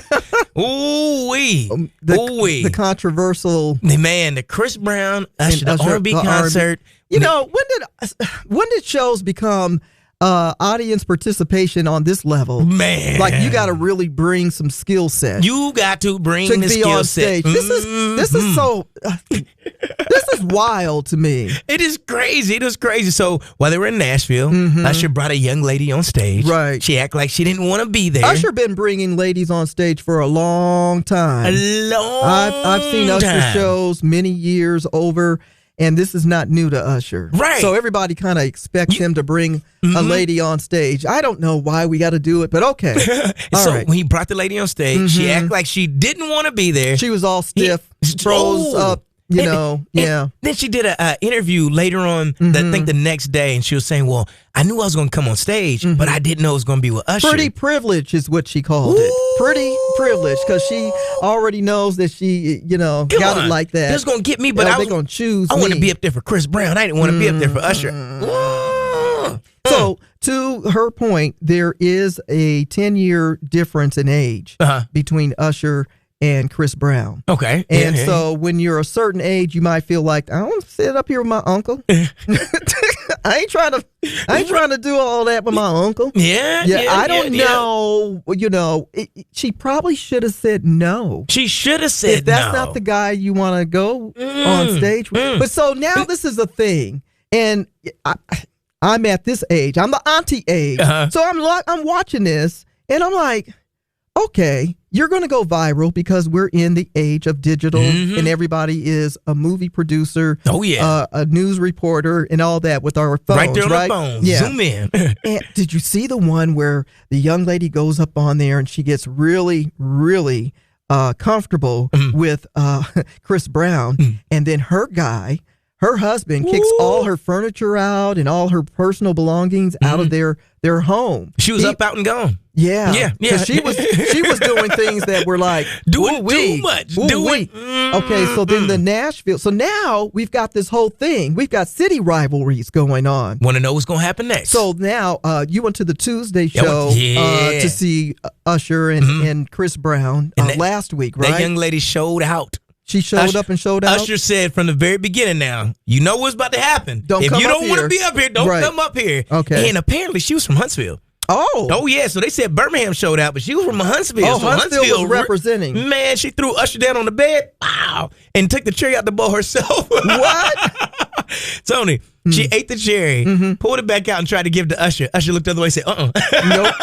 Speaker 4: Ooh-wee.
Speaker 3: The controversial.
Speaker 4: The Chris Brown, Usher, the R&B concert.
Speaker 3: You know, when did shows become audience participation on this level?
Speaker 4: Man.
Speaker 3: Like, you got to really bring some skill set.
Speaker 4: You got to bring
Speaker 3: to
Speaker 4: the
Speaker 3: be
Speaker 4: skill
Speaker 3: on
Speaker 4: set.
Speaker 3: Stage. This is so... this is wild to me.
Speaker 4: It is crazy. It is crazy. So while they were in Nashville, Usher brought a young lady on stage.
Speaker 3: Right.
Speaker 4: She acted like she didn't want to be there.
Speaker 3: Usher been bringing ladies on stage for a long time. I've seen Usher shows many years over, and this is not new to Usher.
Speaker 4: Right.
Speaker 3: So everybody kind of expects him to bring a lady on stage. I don't know why we got to do it, but okay.
Speaker 4: When he brought the lady on stage, she acted like she didn't want to be there.
Speaker 3: She was all stiff, froze up. Then
Speaker 4: she did an interview later on, I think the next day, and she was saying, well, I knew I was going to come on stage, but I didn't know it was going to be with Usher.
Speaker 3: Pretty privilege is what she called it. Pretty privilege, because she already knows that she, got it like that.
Speaker 4: They're going to get me, but
Speaker 3: they're going to choose me.
Speaker 4: I want to be up there for Chris Brown. I didn't want to be up there for Usher.
Speaker 3: So, to her point, there is a 10-year difference in age between Usher and Chris Brown.
Speaker 4: Okay.
Speaker 3: And so when you're a certain age, you might feel like, I want to sit up here with my uncle. I ain't trying to do all that with my uncle. I don't know. She probably should have said no.
Speaker 4: She should have said
Speaker 3: if that's not the guy you want to go on stage with. But so now this is a thing. And I'm at this age. I'm the auntie age. So I'm watching this and I'm like, okay, you're going to go viral because we're in the age of digital and everybody is a movie producer.
Speaker 4: Oh, yeah.
Speaker 3: A news reporter and all that with our phones.
Speaker 4: Right there on the phone.
Speaker 3: Yeah.
Speaker 4: Zoom in.
Speaker 3: And did you see the one where the young lady goes up on there and she gets really, really comfortable with Chris Brown and then her husband kicks all her furniture out and all her personal belongings out of their home.
Speaker 4: She was up, out, and gone.
Speaker 3: Yeah. She was doing things that were like
Speaker 4: doing too much.
Speaker 3: Okay, so then the Nashville. So now we've got this whole thing. We've got city rivalries going on.
Speaker 4: Want to know what's going to happen next?
Speaker 3: So now you went to the Tuesday show to see Usher and Chris Brown last week, right?
Speaker 4: That young lady showed out.
Speaker 3: She showed up and showed out.
Speaker 4: Usher said from the very beginning now, you know what's about to happen.
Speaker 3: If
Speaker 4: you don't want to be up here, don't come up here.
Speaker 3: Okay.
Speaker 4: And apparently she was from Huntsville.
Speaker 3: Oh,
Speaker 4: yeah. So they said Birmingham showed out, but she was from Huntsville.
Speaker 3: Oh,
Speaker 4: so
Speaker 3: Huntsville was representing.
Speaker 4: Man, she threw Usher down on the bed, and took the cherry out the bowl herself.
Speaker 3: What?
Speaker 4: Toni, she ate the cherry, pulled it back out, and tried to give it to Usher. Usher looked the other way and said,
Speaker 3: Nope.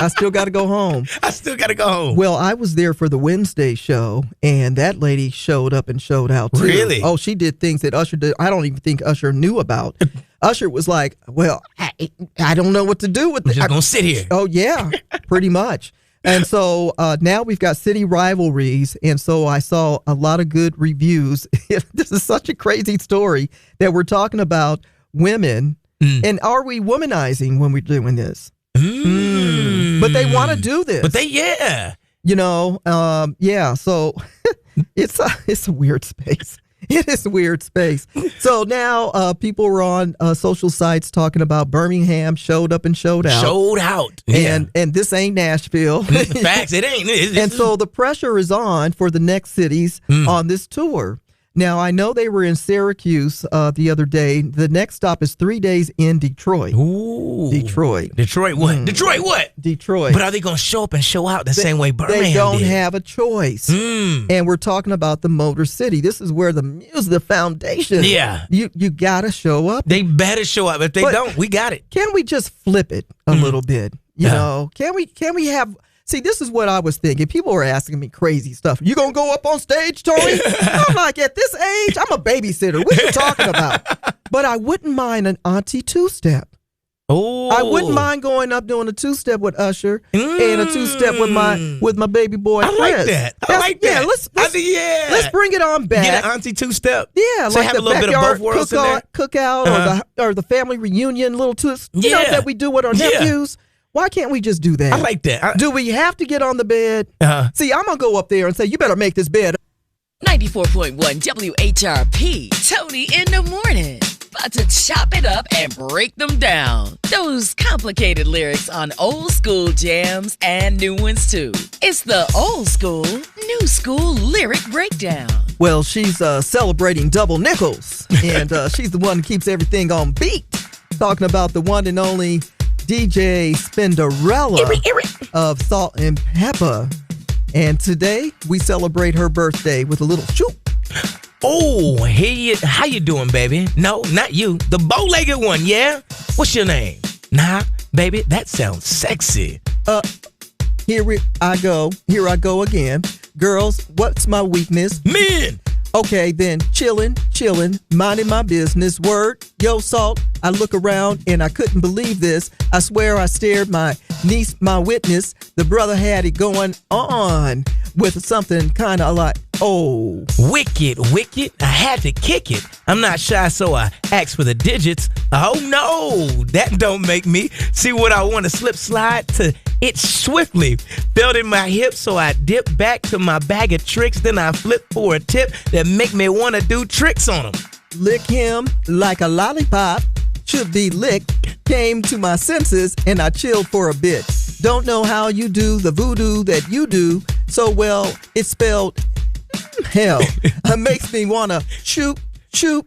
Speaker 3: I still got to go home. Well, I was there for the Wednesday show, and that lady showed up and showed out, too.
Speaker 4: Really?
Speaker 3: Oh, she did things that Usher did. I don't even think Usher knew about. Usher was like, well, I don't know what to do with this.
Speaker 4: I'm just going to sit here.
Speaker 3: Oh, yeah, pretty much. And so now we've got city rivalries, and so I saw a lot of good reviews. This is such a crazy story that we're talking about women, and are we womanizing when we're doing this? But they want to do this.
Speaker 4: But
Speaker 3: so it's a weird space. It is a weird space. So now people were on social sites talking about Birmingham showed up and showed out.
Speaker 4: Yeah.
Speaker 3: And this ain't Nashville.
Speaker 4: Facts, it ain't.
Speaker 3: And so the pressure is on for the next cities on this tour. Now, I know they were in Syracuse the other day. The next stop is 3 days in Detroit.
Speaker 4: Ooh.
Speaker 3: Detroit
Speaker 4: what? Detroit what?
Speaker 3: Detroit.
Speaker 4: But are they going to show up and show out the same way Birmingham
Speaker 3: They don't
Speaker 4: did?
Speaker 3: have a choice. And we're talking about the Motor City. This is where the music, the foundation.
Speaker 4: Yeah.
Speaker 3: You got to show up.
Speaker 4: They better show up. If they don't, we got it.
Speaker 3: Can we just flip it a little bit? You know, can we have... See, this is what I was thinking. People were asking me crazy stuff. You gonna go up on stage, Toni? I'm like, at this age, I'm a babysitter. What you talking about? But I wouldn't mind an auntie two-step.
Speaker 4: Oh,
Speaker 3: I wouldn't mind going up doing a two-step with Usher and a two-step with my baby boy Chris.
Speaker 4: I like that. I like that.
Speaker 3: Yeah, let's bring it on back.
Speaker 4: Get an auntie two-step.
Speaker 3: Yeah,
Speaker 4: so
Speaker 3: like
Speaker 4: have
Speaker 3: the
Speaker 4: a little bit of both worlds in there.
Speaker 3: cookout or the family reunion, little you know, that we do with our nephews. Why can't we just do that?
Speaker 4: I like that.
Speaker 3: Do we have to get on the bed? See, I'm gonna go up there and say, you better make this bed.
Speaker 5: 94.1 WHRP, Toni in the Morning. About to chop it up and break them down. Those complicated lyrics on old school jams and new ones too. It's the old school, new school lyric breakdown.
Speaker 3: Well, she's celebrating double nickels, and she's the one who keeps everything on beat. Talking about the one and only DJ Spinderella of Salt and Pepper. And today, we celebrate her birthday with a little shoot.
Speaker 4: Oh, hey, how you doing, baby? No, not you. The bow-legged one, yeah? What's your name? Nah, baby, that sounds sexy.
Speaker 3: Here I go again. Girls, what's my weakness?
Speaker 4: Men!
Speaker 3: Okay, then chillin', minding my business. Word, yo, Salt, I look around and I couldn't believe this. I swear I stared my niece, my witness. The brother had it going on with something kind of like, oh.
Speaker 4: Wicked, I had to kick it. I'm not shy, so I asked for the digits. Oh, no, that don't make me see what I want to slide to it swiftly. Felt in my hips, so I dipped back to my bag of tricks. Then I flipped for a tip that make me want to do tricks on him.
Speaker 3: Lick him like a lollipop, should be licked. Came to my senses and I chilled for a bit. Don't know how you do the voodoo that you do so well. It's spelled hell. It makes me want to shoot, they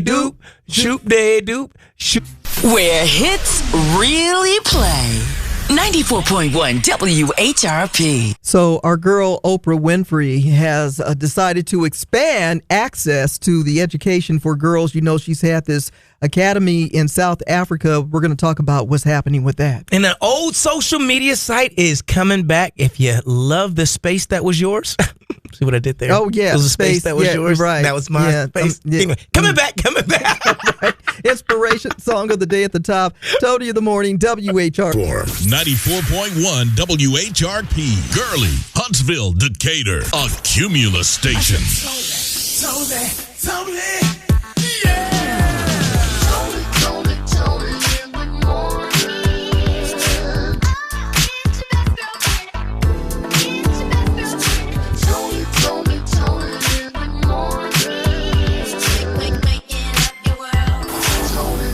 Speaker 3: doop, shoot.
Speaker 5: Where hits really play. 94.1 WHRP.
Speaker 3: So our girl Oprah Winfrey has decided to expand access to the education for girls. You know, she's had this academy in South Africa. We're going to talk about what's happening with that.
Speaker 4: And an old social media site is coming back. If you love the space that was yours. See what I did there?
Speaker 3: Oh, yeah.
Speaker 4: It was a space that was yours.
Speaker 3: Right.
Speaker 4: That was my space. Anyway, coming back.
Speaker 3: Right. Inspiration song of the day at the top. Toni in the Morning, WHRP.
Speaker 1: 94.1 WHRP. Gurley, Huntsville, Decatur. A Cumulus station.
Speaker 2: Toni, yeah. Toni in the morning.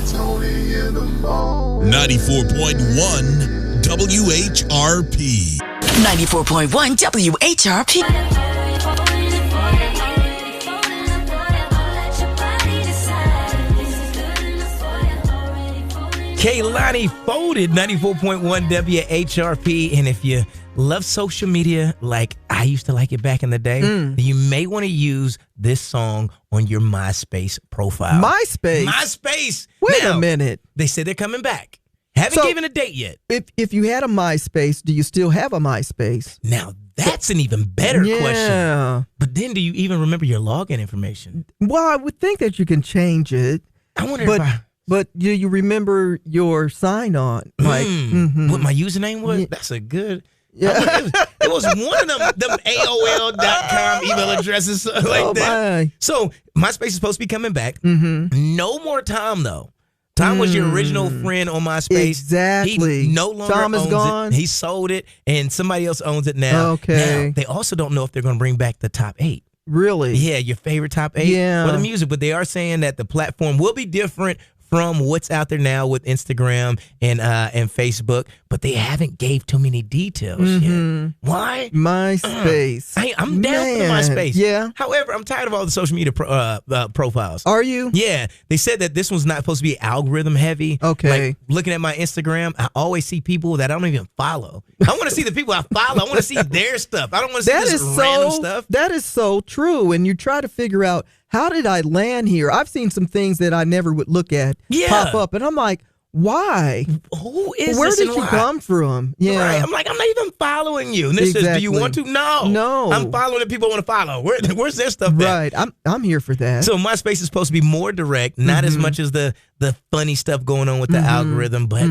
Speaker 2: Toni in the morning.
Speaker 1: 94.1 WHRP.
Speaker 5: 94.1 WHRP.
Speaker 4: Kaylani Folded, 94.1 WHRP. And if you love social media like I used to like it back in the day, then you may want to use this song on your MySpace profile.
Speaker 3: MySpace? Wait a minute.
Speaker 4: They said they're coming back. Haven't given a date yet.
Speaker 3: If you had a MySpace, do you still have a MySpace?
Speaker 4: Now, that's an even better question. But then do you even remember your login information?
Speaker 3: Well, I would think that you can change it.
Speaker 4: I wonder
Speaker 3: But do you remember your sign-on? Like
Speaker 4: what my username was? That's a good... Yeah. It was one of them AOL.com email addresses like that.
Speaker 3: My.
Speaker 4: So MySpace is supposed to be coming back. No more Tom, though. Tom was your original friend on MySpace.
Speaker 3: Exactly.
Speaker 4: He no longer
Speaker 3: Tom is
Speaker 4: owns
Speaker 3: gone.
Speaker 4: it. He sold it, and somebody else owns it now.
Speaker 3: Okay.
Speaker 4: Now, they also don't know if they're going to bring back the top 8.
Speaker 3: Really?
Speaker 4: Yeah, your favorite top 8 for the music. But they are saying that the platform will be different from what's out there now with Instagram and Facebook, but they haven't gave too many details yet. Why?
Speaker 3: MySpace.
Speaker 4: I'm down for the MySpace.
Speaker 3: Yeah.
Speaker 4: However, I'm tired of all the social media profiles.
Speaker 3: Are you?
Speaker 4: Yeah. They said that this one's not supposed to be algorithm heavy.
Speaker 3: Okay.
Speaker 4: Like, looking at my Instagram, I always see people that I don't even follow. I want to see the people I follow. I want to see their stuff. I don't want to see this random stuff.
Speaker 3: That is so true. And you try to figure out, how did I land here? I've seen some things that I never would look at pop up, and I'm like, why?
Speaker 4: Who is
Speaker 3: Where
Speaker 4: this
Speaker 3: did you come from? Yeah.
Speaker 4: Right. I'm like, I'm not even following you. And this says, do you want to? No. I'm following the people I want to follow. Where's their stuff at?
Speaker 3: Right. I'm here for that.
Speaker 4: So MySpace is supposed to be more direct, not as much as the the funny stuff going on with the algorithm, but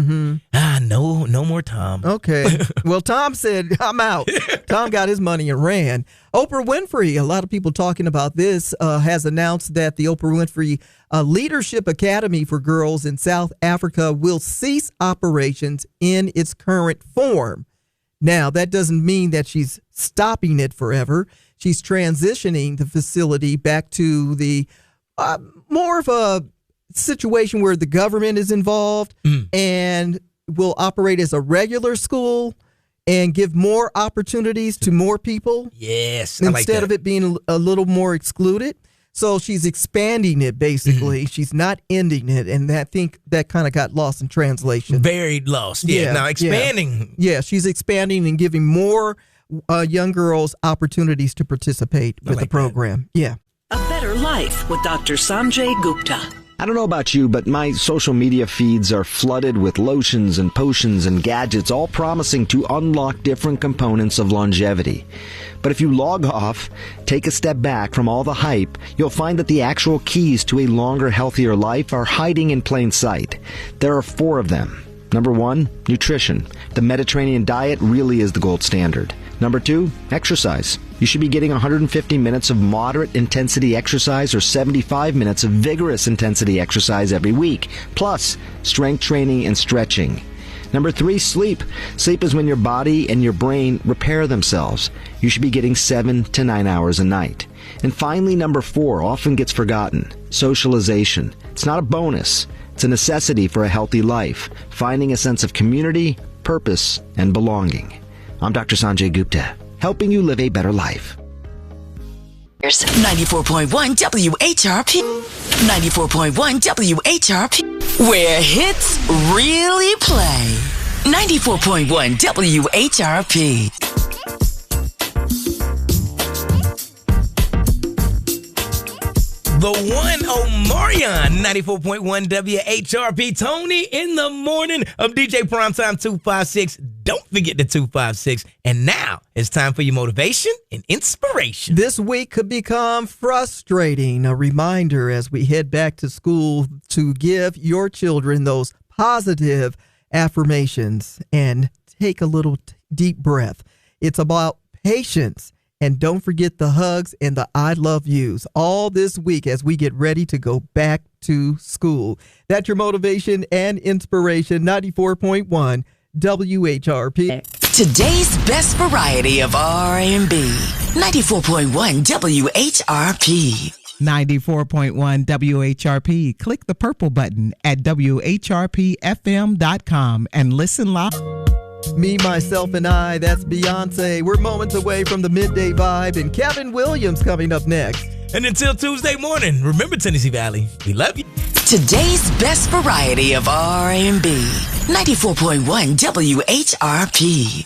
Speaker 4: no more Tom.
Speaker 3: Okay. Well, Tom said, I'm out. Tom got his money and ran. Oprah Winfrey, a lot of people talking about this, has announced that the Oprah Winfrey Leadership Academy for Girls in South Africa will cease operations in its current form. Now, that doesn't mean that she's stopping it forever. She's transitioning the facility back to the more of a situation where the government is involved and will operate as a regular school and give more opportunities to more people.
Speaker 4: Yes.
Speaker 3: Instead of it being a little more excluded. So she's expanding it, basically. She's not ending it. And I think that kind of got lost in translation.
Speaker 4: Very lost. Yeah. Now expanding.
Speaker 3: Yeah, she's expanding and giving more young girls opportunities to participate with the program.
Speaker 4: That.
Speaker 3: Yeah.
Speaker 10: A Better Life with Dr. Sanjay Gupta.
Speaker 11: I don't know about you, but my social media feeds are flooded with lotions and potions and gadgets, all promising to unlock different components of longevity. But if you log off, take a step back from all the hype, you'll find that the actual keys to a longer, healthier life are hiding in plain sight. There are 4 of them. Number 1, nutrition. The Mediterranean diet really is the gold standard. Number 2, exercise. You should be getting 150 minutes of moderate intensity exercise or 75 minutes of vigorous intensity exercise every week, plus strength training and stretching. Number 3, sleep. Sleep is when your body and your brain repair themselves. You should be getting 7 to 9 hours a night. And finally, number 4 often gets forgotten. Socialization. It's not a bonus. It's a necessity for a healthy life. Finding a sense of community, purpose, and belonging. I'm Dr. Sanjay Gupta, helping you live a better life.
Speaker 5: 94.1 WHRP. 94.1 WHRP. Where hits really play. 94.1 WHRP.
Speaker 4: The one Omarion, 94.1 WHRP. Toni in the morning of DJ Primetime 256. Don't forget the 256. And now it's time for your motivation and inspiration.
Speaker 3: This week could become frustrating. A reminder as we head back to school to give your children those positive affirmations and take a little deep breath. It's about patience. And don't forget the hugs and the I love yous all this week as we get ready to go back to school. That's your motivation and inspiration. 94.1 WHRP.
Speaker 5: Today's best variety of R&B. 94.1 WHRP.
Speaker 6: 94.1 WHRP. Click the purple button at WHRPFM.com and listen live.
Speaker 3: Me, Myself, and I, that's Beyonce. We're moments away from the midday vibe, and Kevin Williams coming up next.
Speaker 4: And until Tuesday morning, remember Tennessee Valley, we love you.
Speaker 5: Today's best variety of R&B. 94.1 WHRP.